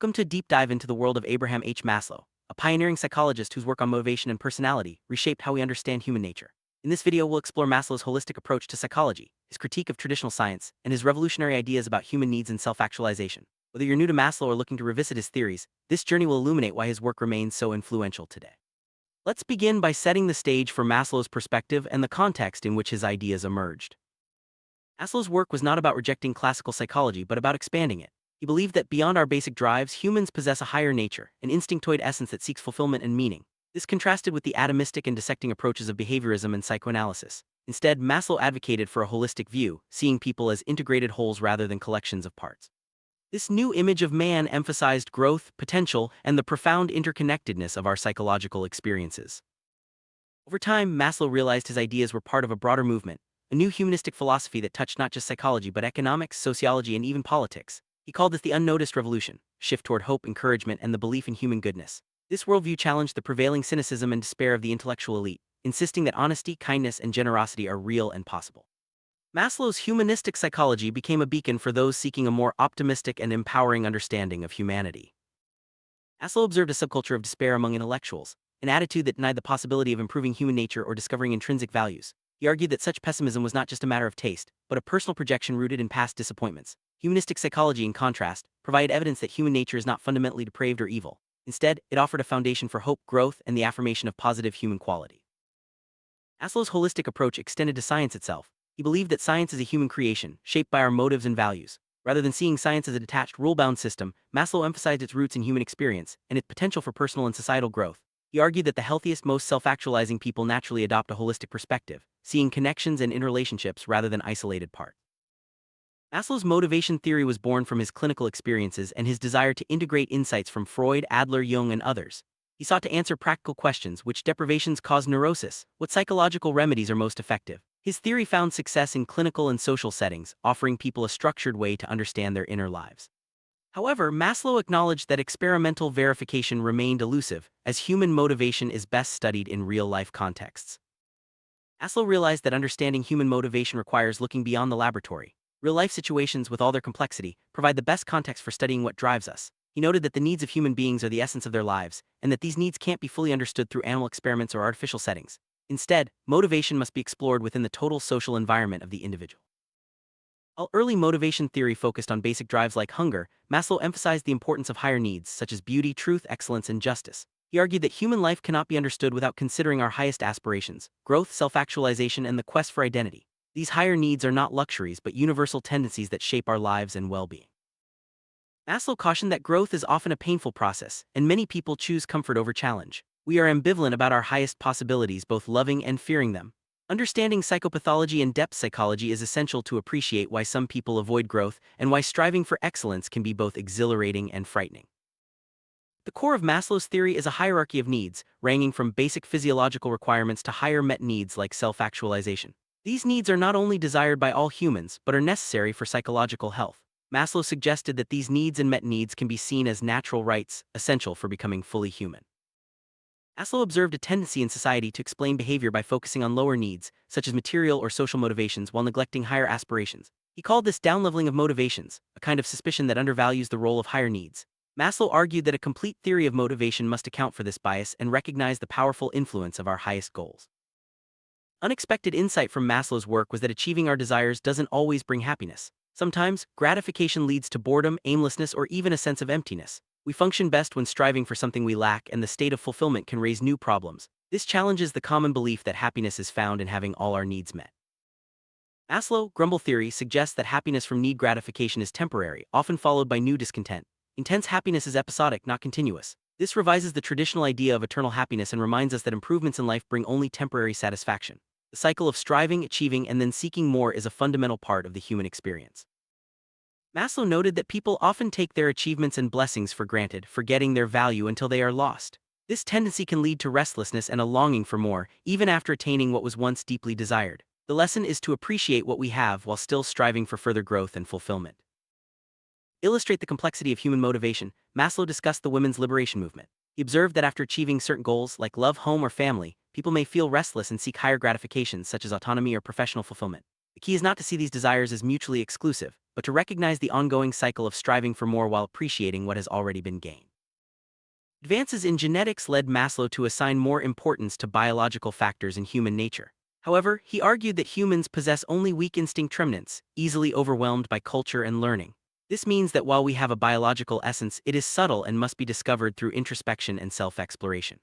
Welcome to a deep dive into the world of Abraham H. Maslow, a pioneering psychologist whose work on motivation and personality reshaped how we understand human nature. In this video, we'll explore Maslow's holistic approach to psychology, his critique of traditional science, and his revolutionary ideas about human needs and self-actualization. Whether you're new to Maslow or looking to revisit his theories, this journey will illuminate why his work remains so influential today. Let's begin by setting the stage for Maslow's perspective and the context in which his ideas emerged. Maslow's work was not about rejecting classical psychology but about expanding it. He believed that beyond our basic drives, humans possess a higher nature, an instinctoid essence that seeks fulfillment and meaning. This contrasted with the atomistic and dissecting approaches of behaviorism and psychoanalysis. Instead, Maslow advocated for a holistic view, seeing people as integrated wholes rather than collections of parts. This new image of man emphasized growth, potential, and the profound interconnectedness of our psychological experiences. Over time, Maslow realized his ideas were part of a broader movement, a new humanistic philosophy that touched not just psychology but economics, sociology, and even politics. He called this the unnoticed revolution, a shift toward hope, encouragement, and the belief in human goodness. This worldview challenged the prevailing cynicism and despair of the intellectual elite, insisting that honesty, kindness, and generosity are real and possible. Maslow's humanistic psychology became a beacon for those seeking a more optimistic and empowering understanding of humanity. Maslow observed a subculture of despair among intellectuals, an attitude that denied the possibility of improving human nature or discovering intrinsic values. He argued that such pessimism was not just a matter of taste, but a personal projection rooted in past disappointments. Humanistic psychology, in contrast, provided evidence that human nature is not fundamentally depraved or evil. Instead, it offered a foundation for hope, growth, and the affirmation of positive human quality. Maslow's holistic approach extended to science itself. He believed that science is a human creation, shaped by our motives and values. Rather than seeing science as a detached, rule-bound system, Maslow emphasized its roots in human experience and its potential for personal and societal growth. He argued that the healthiest, most self-actualizing people naturally adopt a holistic perspective, seeing connections and interrelationships rather than isolated parts. Maslow's motivation theory was born from his clinical experiences and his desire to integrate insights from Freud, Adler, Jung, and others. He sought to answer practical questions: which deprivations cause neurosis, what psychological remedies are most effective. His theory found success in clinical and social settings, offering people a structured way to understand their inner lives. However, Maslow acknowledged that experimental verification remained elusive, as human motivation is best studied in real-life contexts. Maslow realized that understanding human motivation requires looking beyond the laboratory. Real-life situations, with all their complexity, provide the best context for studying what drives us. He noted that the needs of human beings are the essence of their lives, and that these needs can't be fully understood through animal experiments or artificial settings. Instead, motivation must be explored within the total social environment of the individual. While early motivation theory focused on basic drives like hunger, Maslow emphasized the importance of higher needs such as beauty, truth, excellence, and justice. He argued that human life cannot be understood without considering our highest aspirations: growth, self-actualization, and the quest for identity. These higher needs are not luxuries but universal tendencies that shape our lives and well-being. Maslow cautioned that growth is often a painful process, and many people choose comfort over challenge. We are ambivalent about our highest possibilities, both loving and fearing them. Understanding psychopathology and depth psychology is essential to appreciate why some people avoid growth and why striving for excellence can be both exhilarating and frightening. The core of Maslow's theory is a hierarchy of needs, ranging from basic physiological requirements to higher met needs like self-actualization. These needs are not only desired by all humans, but are necessary for psychological health. Maslow suggested that these needs and met needs can be seen as natural rights, essential for becoming fully human. Maslow observed a tendency in society to explain behavior by focusing on lower needs, such as material or social motivations, while neglecting higher aspirations. He called this downleveling of motivations, a kind of suspicion that undervalues the role of higher needs. Maslow argued that a complete theory of motivation must account for this bias and recognize the powerful influence of our highest goals. Unexpected insight from Maslow's work was that achieving our desires doesn't always bring happiness. Sometimes, gratification leads to boredom, aimlessness, or even a sense of emptiness. We function best when striving for something we lack, and the state of fulfillment can raise new problems. This challenges the common belief that happiness is found in having all our needs met. Maslow, grumble theory, suggests that happiness from need gratification is temporary, often followed by new discontent. Intense happiness is episodic, not continuous. This revises the traditional idea of eternal happiness and reminds us that improvements in life bring only temporary satisfaction. The cycle of striving, achieving, and then seeking more is a fundamental part of the human experience. Maslow noted that people often take their achievements and blessings for granted, forgetting their value until they are lost. This tendency can lead to restlessness and a longing for more, even after attaining what was once deeply desired. The lesson is to appreciate what we have while still striving for further growth and fulfillment. To illustrate the complexity of human motivation, Maslow discussed the women's liberation movement. He observed that after achieving certain goals like love, home, or family, people may feel restless and seek higher gratifications such as autonomy or professional fulfillment. The key is not to see these desires as mutually exclusive, but to recognize the ongoing cycle of striving for more while appreciating what has already been gained. Advances in genetics led Maslow to assign more importance to biological factors in human nature. However, he argued that humans possess only weak instinct remnants, easily overwhelmed by culture and learning. This means that while we have a biological essence, it is subtle and must be discovered through introspection and self-exploration.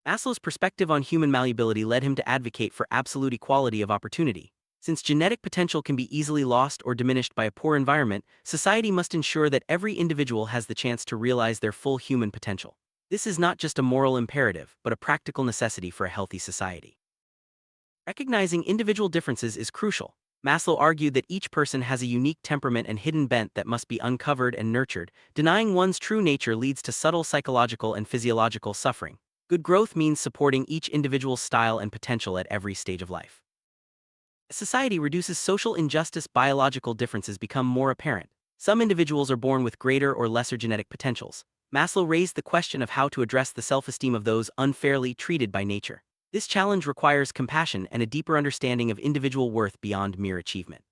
Maslow's perspective on human malleability led him to advocate for absolute equality of opportunity. Since genetic potential can be easily lost or diminished by a poor environment, society must ensure that every individual has the chance to realize their full human potential. This is not just a moral imperative, but a practical necessity for a healthy society. Recognizing individual differences is crucial. Maslow argued that each person has a unique temperament and hidden bent that must be uncovered and nurtured. Denying one's true nature leads to subtle psychological and physiological suffering. Good growth means supporting each individual's style and potential at every stage of life. As society reduces social injustice, biological differences become more apparent. Some individuals are born with greater or lesser genetic potentials. Maslow raised the question of how to address the self-esteem of those unfairly treated by nature. This challenge requires compassion and a deeper understanding of individual worth beyond mere achievement.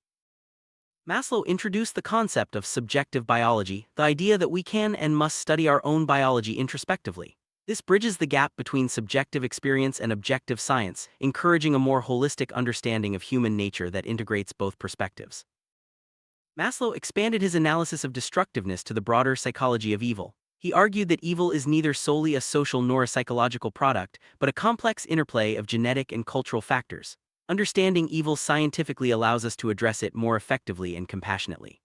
Maslow introduced the concept of subjective biology, the idea that we can and must study our own biology introspectively. This bridges the gap between subjective experience and objective science, encouraging a more holistic understanding of human nature that integrates both perspectives. Maslow expanded his analysis of destructiveness to the broader psychology of evil. He argued that evil is neither solely a social nor a psychological product, but a complex interplay of genetic and cultural factors. Understanding evil scientifically allows us to address it more effectively and compassionately.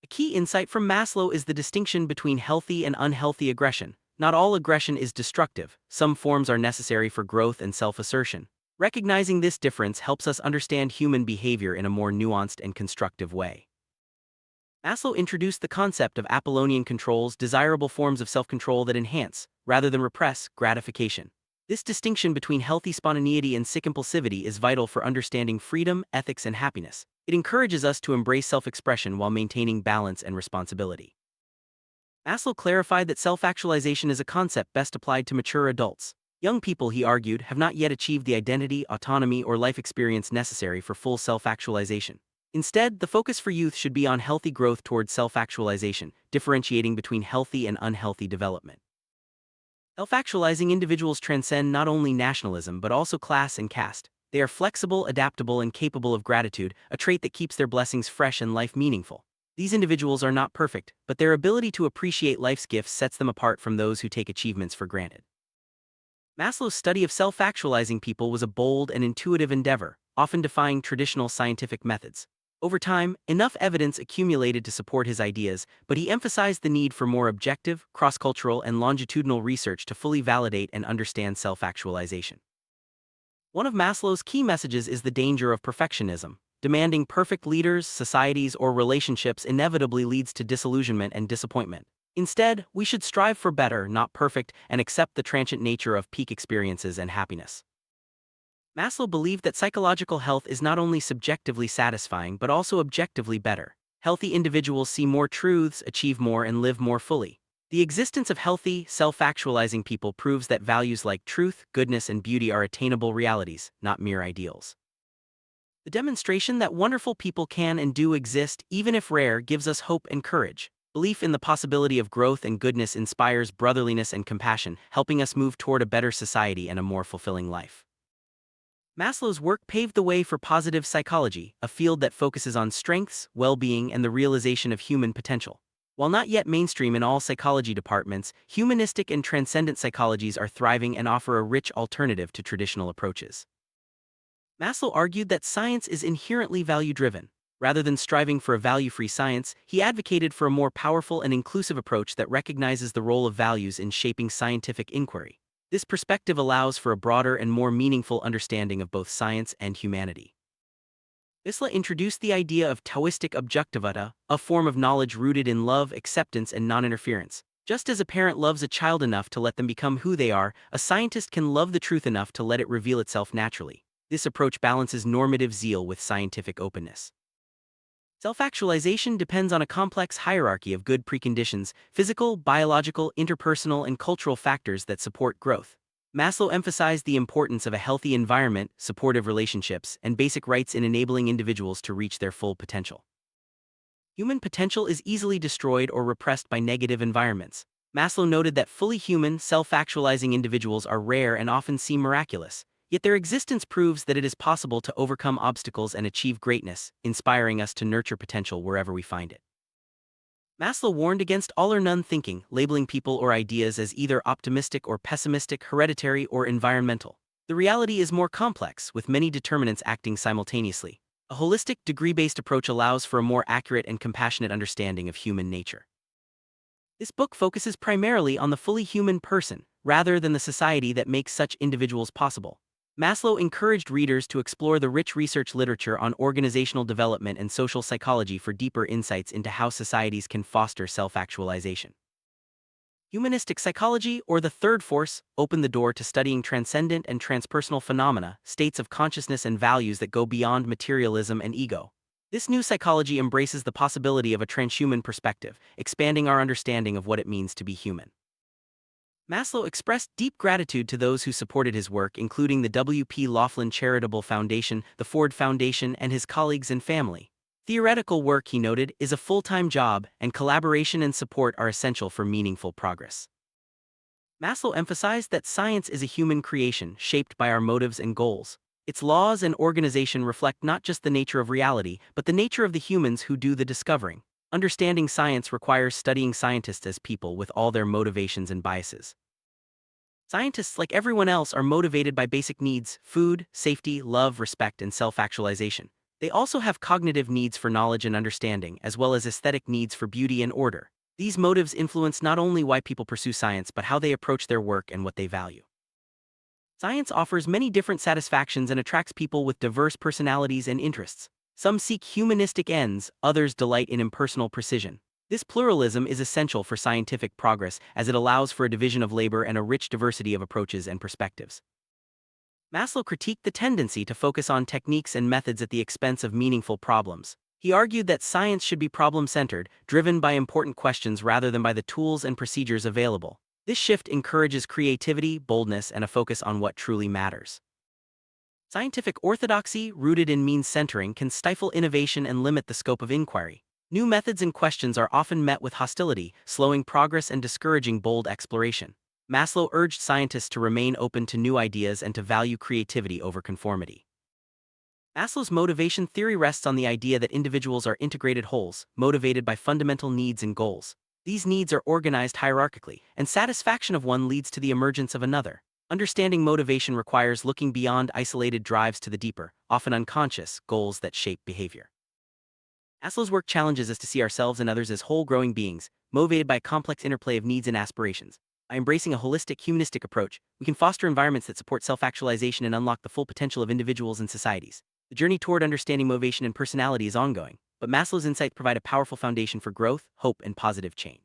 A key insight from Maslow is the distinction between healthy and unhealthy aggression. Not all aggression is destructive, some forms are necessary for growth and self-assertion. Recognizing this difference helps us understand human behavior in a more nuanced and constructive way. Maslow introduced the concept of Apollonian controls, desirable forms of self-control that enhance, rather than repress, gratification. This distinction between healthy spontaneity and sick impulsivity is vital for understanding freedom, ethics, and happiness. It encourages us to embrace self-expression while maintaining balance and responsibility. Maslow clarified that self-actualization is a concept best applied to mature adults. Young people, he argued, have not yet achieved the identity, autonomy, or life experience necessary for full self-actualization. Instead, the focus for youth should be on healthy growth towards self-actualization, differentiating between healthy and unhealthy development. Self-actualizing individuals transcend not only nationalism but also class and caste. They are flexible, adaptable, and capable of gratitude, a trait that keeps their blessings fresh and life meaningful. These individuals are not perfect, but their ability to appreciate life's gifts sets them apart from those who take achievements for granted. Maslow's study of self-actualizing people was a bold and intuitive endeavor, often defying traditional scientific methods. Over time, enough evidence accumulated to support his ideas, but he emphasized the need for more objective, cross-cultural, and longitudinal research to fully validate and understand self-actualization. One of Maslow's key messages is the danger of perfectionism. Demanding perfect leaders, societies, or relationships inevitably leads to disillusionment and disappointment. Instead, we should strive for better, not perfect, and accept the transient nature of peak experiences and happiness. Maslow believed that psychological health is not only subjectively satisfying but also objectively better. Healthy individuals see more truths, achieve more, and live more fully. The existence of healthy, self-actualizing people proves that values like truth, goodness, and beauty are attainable realities, not mere ideals. The demonstration that wonderful people can and do exist, even if rare, gives us hope and courage. Belief in the possibility of growth and goodness inspires brotherliness and compassion, helping us move toward a better society and a more fulfilling life. Maslow's work paved the way for positive psychology, a field that focuses on strengths, well-being, and the realization of human potential. While not yet mainstream in all psychology departments, humanistic and transcendent psychologies are thriving and offer a rich alternative to traditional approaches. Maslow argued that science is inherently value-driven. Rather than striving for a value-free science, he advocated for a more powerful and inclusive approach that recognizes the role of values in shaping scientific inquiry. This perspective allows for a broader and more meaningful understanding of both science and humanity. Maslow introduced the idea of Taoistic objektivata, a form of knowledge rooted in love, acceptance, and non-interference. Just as a parent loves a child enough to let them become who they are, a scientist can love the truth enough to let it reveal itself naturally. This approach balances normative zeal with scientific openness. Self-actualization depends on a complex hierarchy of good preconditions: physical, biological, interpersonal, and cultural factors that support growth. Maslow emphasized the importance of a healthy environment, supportive relationships, and basic rights in enabling individuals to reach their full potential. Human potential is easily destroyed or repressed by negative environments. Maslow noted that fully human, self-actualizing individuals are rare and often seem miraculous, yet their existence proves that it is possible to overcome obstacles and achieve greatness, inspiring us to nurture potential wherever we find it. Maslow warned against all-or-none thinking, labeling people or ideas as either optimistic or pessimistic, hereditary or environmental. The reality is more complex, with many determinants acting simultaneously. A holistic, degree-based approach allows for a more accurate and compassionate understanding of human nature. This book focuses primarily on the fully human person, rather than the society that makes such individuals possible. Maslow encouraged readers to explore the rich research literature on organizational development and social psychology for deeper insights into how societies can foster self-actualization. Humanistic psychology, or the third force, opened the door to studying transcendent and transpersonal phenomena, states of consciousness and values that go beyond materialism and ego. This new psychology embraces the possibility of a transhuman perspective, expanding our understanding of what it means to be human. Maslow expressed deep gratitude to those who supported his work, including the W.P. Laughlin Charitable Foundation, the Ford Foundation, and his colleagues and family. Theoretical work, he noted, is a full-time job, and collaboration and support are essential for meaningful progress. Maslow emphasized that science is a human creation shaped by our motives and goals. Its laws and organization reflect not just the nature of reality, but the nature of the humans who do the discovering. Understanding science requires studying scientists as people with all their motivations and biases. Scientists, like everyone else, are motivated by basic needs: food, safety, love, respect, and self-actualization. They also have cognitive needs for knowledge and understanding, as well as aesthetic needs for beauty and order. These motives influence not only why people pursue science but how they approach their work and what they value. Science offers many different satisfactions and attracts people with diverse personalities and interests. Some seek humanistic ends, others delight in impersonal precision. This pluralism is essential for scientific progress, as it allows for a division of labor and a rich diversity of approaches and perspectives. Maslow critiqued the tendency to focus on techniques and methods at the expense of meaningful problems. He argued that science should be problem-centered, driven by important questions rather than by the tools and procedures available. This shift encourages creativity, boldness, and a focus on what truly matters. Scientific orthodoxy, rooted in means-centering, can stifle innovation and limit the scope of inquiry. New methods and questions are often met with hostility, slowing progress and discouraging bold exploration. Maslow urged scientists to remain open to new ideas and to value creativity over conformity. Maslow's motivation theory rests on the idea that individuals are integrated wholes, motivated by fundamental needs and goals. These needs are organized hierarchically, and satisfaction of one leads to the emergence of another. Understanding motivation requires looking beyond isolated drives to the deeper, often unconscious, goals that shape behavior. Maslow's work challenges us to see ourselves and others as whole growing beings, motivated by a complex interplay of needs and aspirations. By embracing a holistic, humanistic approach, we can foster environments that support self-actualization and unlock the full potential of individuals and societies. The journey toward understanding motivation and personality is ongoing, but Maslow's insights provide a powerful foundation for growth, hope, and positive change.